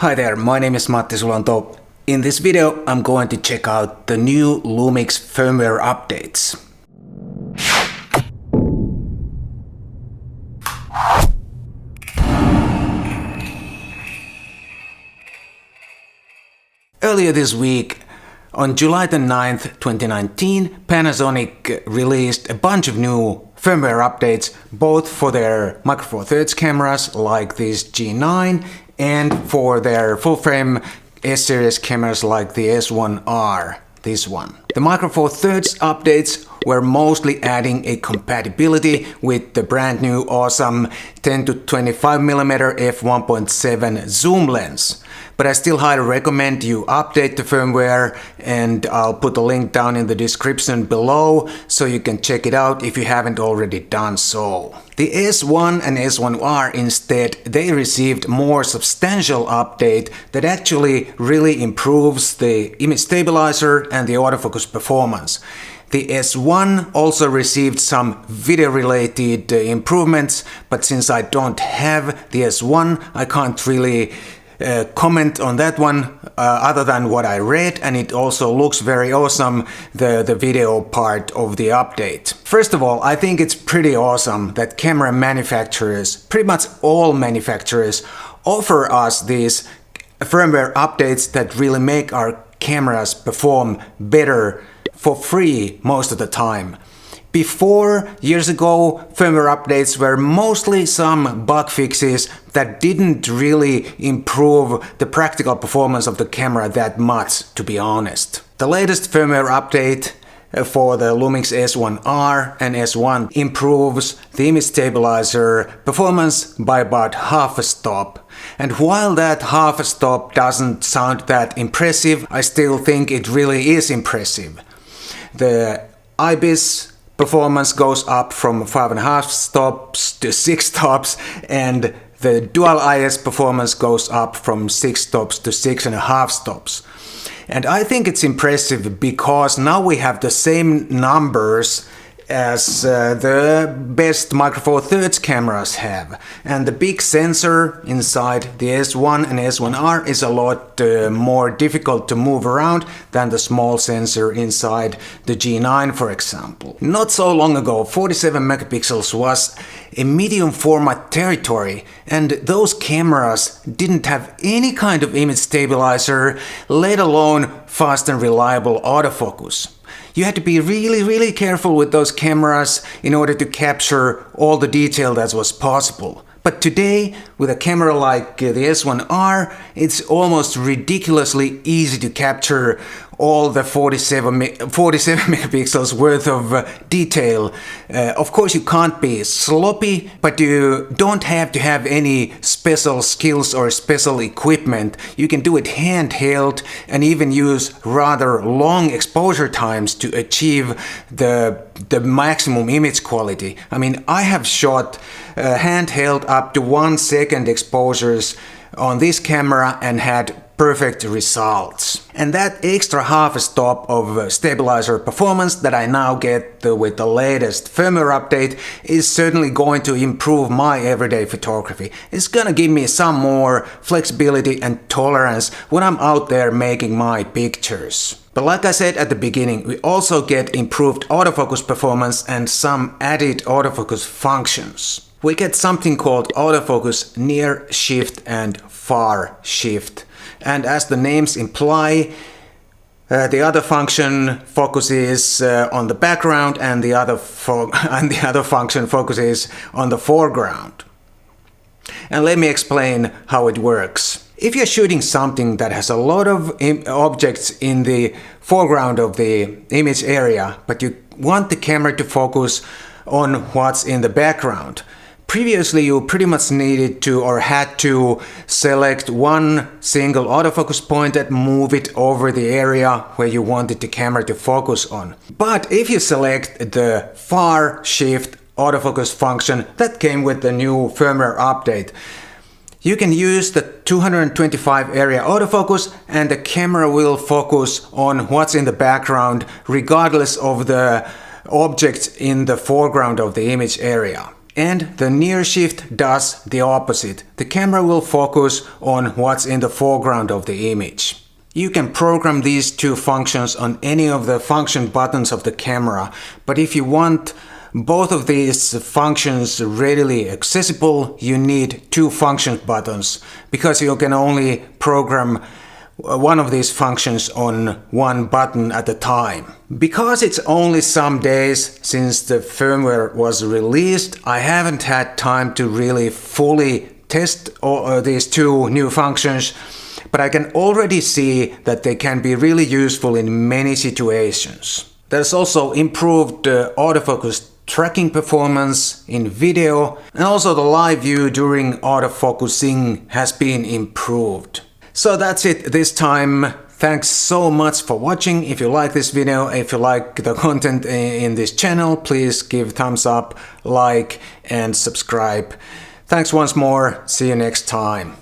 Hi there, my name is Matti Sulanto. In this video, I'm going to check out the new Lumix firmware updates. Earlier this week, on July the 9th, 2019, Panasonic released a bunch of new firmware updates, both for their Micro Four Thirds cameras like this G9 and for their full-frame S-series cameras like the S1R, this one. The Micro Four Thirds updates were mostly adding a compatibility with the brand new awesome 10 to 25mm f1.7 zoom lens. But I still highly recommend you update the firmware, and I'll put a link down in the description below so you can check it out if you haven't already done so. The S1 and S1R instead, they received more substantial update that actually really improves the image stabilizer and the autofocus performance. The S1 also received some video-related improvements, but since I don't have the S1, I can't really comment on that one other than what I read, and it also looks very awesome, the video part of the update. First of all, I think it's pretty awesome that camera manufacturers, pretty much all manufacturers, offer us these firmware updates that really make our cameras perform better for free most of the time. Before, years ago, firmware updates were mostly some bug fixes that didn't really improve the practical performance of the camera that much, to be honest. The latest firmware update for the Lumix S1R and S1 improves the image stabilizer performance by about half a stop. And while that half a stop doesn't sound that impressive, I still think it really is impressive. The IBIS performance goes up from 5.5 stops to 6 stops, and the dual IS performance goes up from 6 stops to 6.5 stops. And I think it's impressive because now we have the same numbers as the best Micro Four Thirds cameras have. And the big sensor inside the S1 and S1R is a lot more difficult to move around than the small sensor inside the G9, for example. Not so long ago, 47 megapixels was a medium format territory, and those cameras didn't have any kind of image stabilizer, let alone fast and reliable autofocus. You had to be really careful with those cameras in order to capture all the detail that was possible. But today, with a camera like the S1R, it's almost ridiculously easy to capture all the 47 megapixels worth of detail. Of course, you can't be sloppy, but you don't have to have any special skills or special equipment. You can do it handheld and even use rather long exposure times to achieve the maximum image quality. I mean, I have shot handheld up to 1 second exposures on this camera and had perfect results. And that extra half a stop of stabilizer performance that I now get with the latest firmware update is certainly going to improve my everyday photography. It's gonna give me some more flexibility and tolerance when I'm out there making my pictures. But like I said at the beginning, we also get improved autofocus performance and some added autofocus functions. We get something called autofocus near shift and far shift. And as the names imply, the other function focuses on the background, and the other function focuses on the foreground. And let me explain how it works. If you're shooting something that has a lot of objects in the foreground of the image area, but you want the camera to focus on what's in the background, previously you pretty much needed to or had to select one single autofocus point and move it over the area where you wanted the camera to focus on. But if you select the far shift autofocus function that came with the new firmware update, you can use the 225 area autofocus and the camera will focus on what's in the background regardless of the objects in the foreground of the image area. And the near shift does the opposite. The camera will focus on what's in the foreground of the image. You can program these two functions on any of the function buttons of the camera, but if you want both of these functions readily accessible, you need two function buttons, because you can only program one of these functions on one button at a time. Because it's only some days since the firmware was released, I haven't had time to really fully test these two new functions, but I can already see that they can be really useful in many situations. There's also improved autofocus tracking performance in video, and also the live view during autofocusing has been improved. So that's it this time. Thanks so much for watching. If you like this video, if you like the content in this channel, please give thumbs up, like and subscribe. Thanks once more. See you next time.